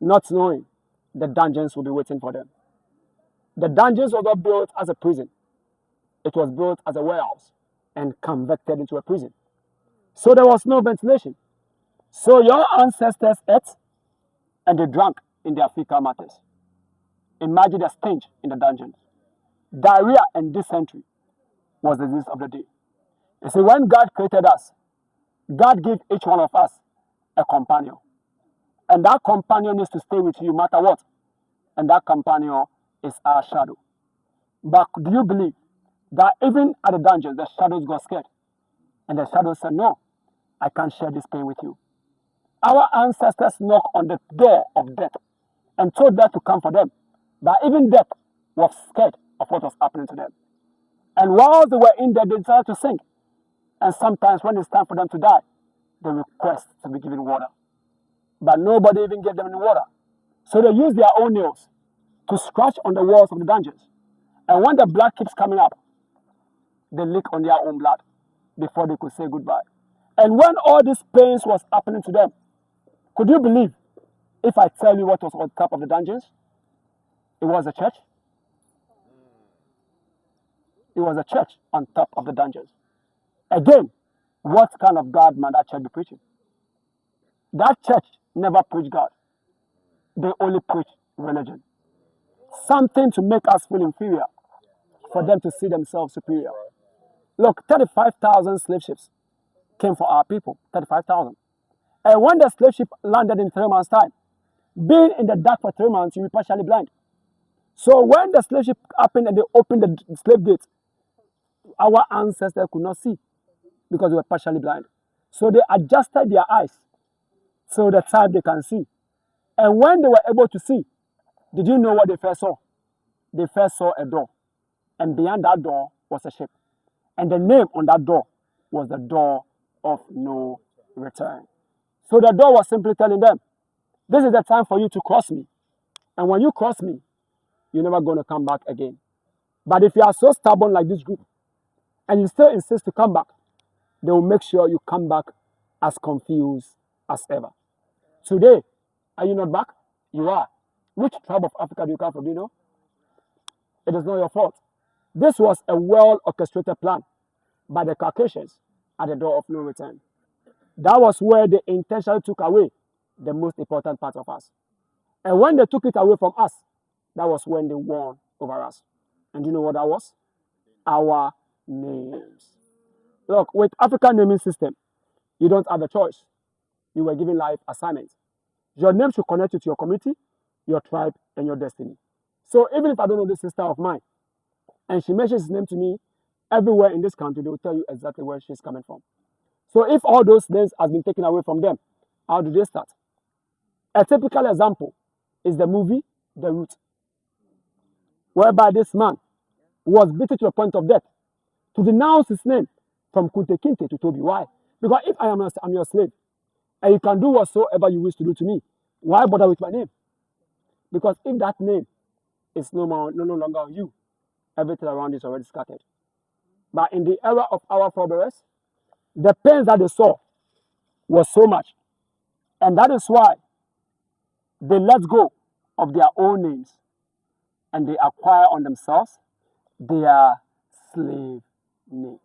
not knowing the dungeons will be waiting for them. The dungeons was not built as a prison. It was built as a warehouse and converted into a prison. So there was no ventilation. So your ancestors ate and they drank in their fecal matters. Imagine the stench in the dungeons. Diarrhea and dysentery was the disease of the day. You see, when God created us, God gave each one of us a companion. And that companion needs to stay with you no matter what. And that companion is our shadow. But do you believe that even at the dungeons, the shadows got scared? And the shadows said, no, I can't share this pain with you. Our ancestors knocked on the door of death and told death to come for them. But even death was scared of what was happening to them. And while they were in there, they decided to sink. And sometimes when it's time for them to die, they request to be given water. But nobody even gave them any water. So they used their own nails to scratch on the walls of the dungeons. And when the blood keeps coming up, they lick on their own blood before they could say goodbye. And when all these pains was happening to them, could you believe if I tell you what was on top of the dungeons? It was a church. It was a church on top of the dungeons. Again, what kind of God might that church be preaching? That church never preached God. They only preach religion. Something to make us feel inferior, for them to see themselves superior. Look, 35,000 slave ships came for our people, 35,000. And when the slave ship landed in 3 months' time, being in the dark for 3 months, you'll be partially blind. So when the slave ship happened and they opened the slave gate, our ancestors could not see because they were partially blind. So they adjusted their eyes so the time they can see. And when they were able to see, did you know what they first saw? They first saw a door. And behind that door was a ship. And the name on that door was the door of no return. So the door was simply telling them, this is the time for you to cross me. And when you cross me, you're never going to come back again. But if you are so stubborn like this group, and you still insist to come back, they will make sure you come back as confused as ever. Today, are you not back? You are. Which tribe of Africa do you come from? Do you know? It is not your fault. This was a well-orchestrated plan by the Caucasians at the door of no return. That was where they intentionally took away the most important part of us. And when they took it away from us, that was when they won over us. And do you know what that was? Our names. Look, with African naming system, you don't have a choice. You were given life assignments. Your name should connect you to your community, your tribe, and your destiny. So even if I don't know this sister of mine, and she mentions his name to me, everywhere in this country, they will tell you exactly where she's coming from. So if all those names have been taken away from them, how do they start? A typical example is the movie The Root, whereby this man was beaten to the point of death to denounce his name from Kunte Kinte to Toby. Why? Because if I'm your slave, and you can do whatsoever you wish to do to me, why bother with my name? Because if that name is no longer on you, everything around is already scattered. But in the era of our forebears, the pains that they saw was so much. And that is why they let go of their own names and they acquire on themselves their slave name.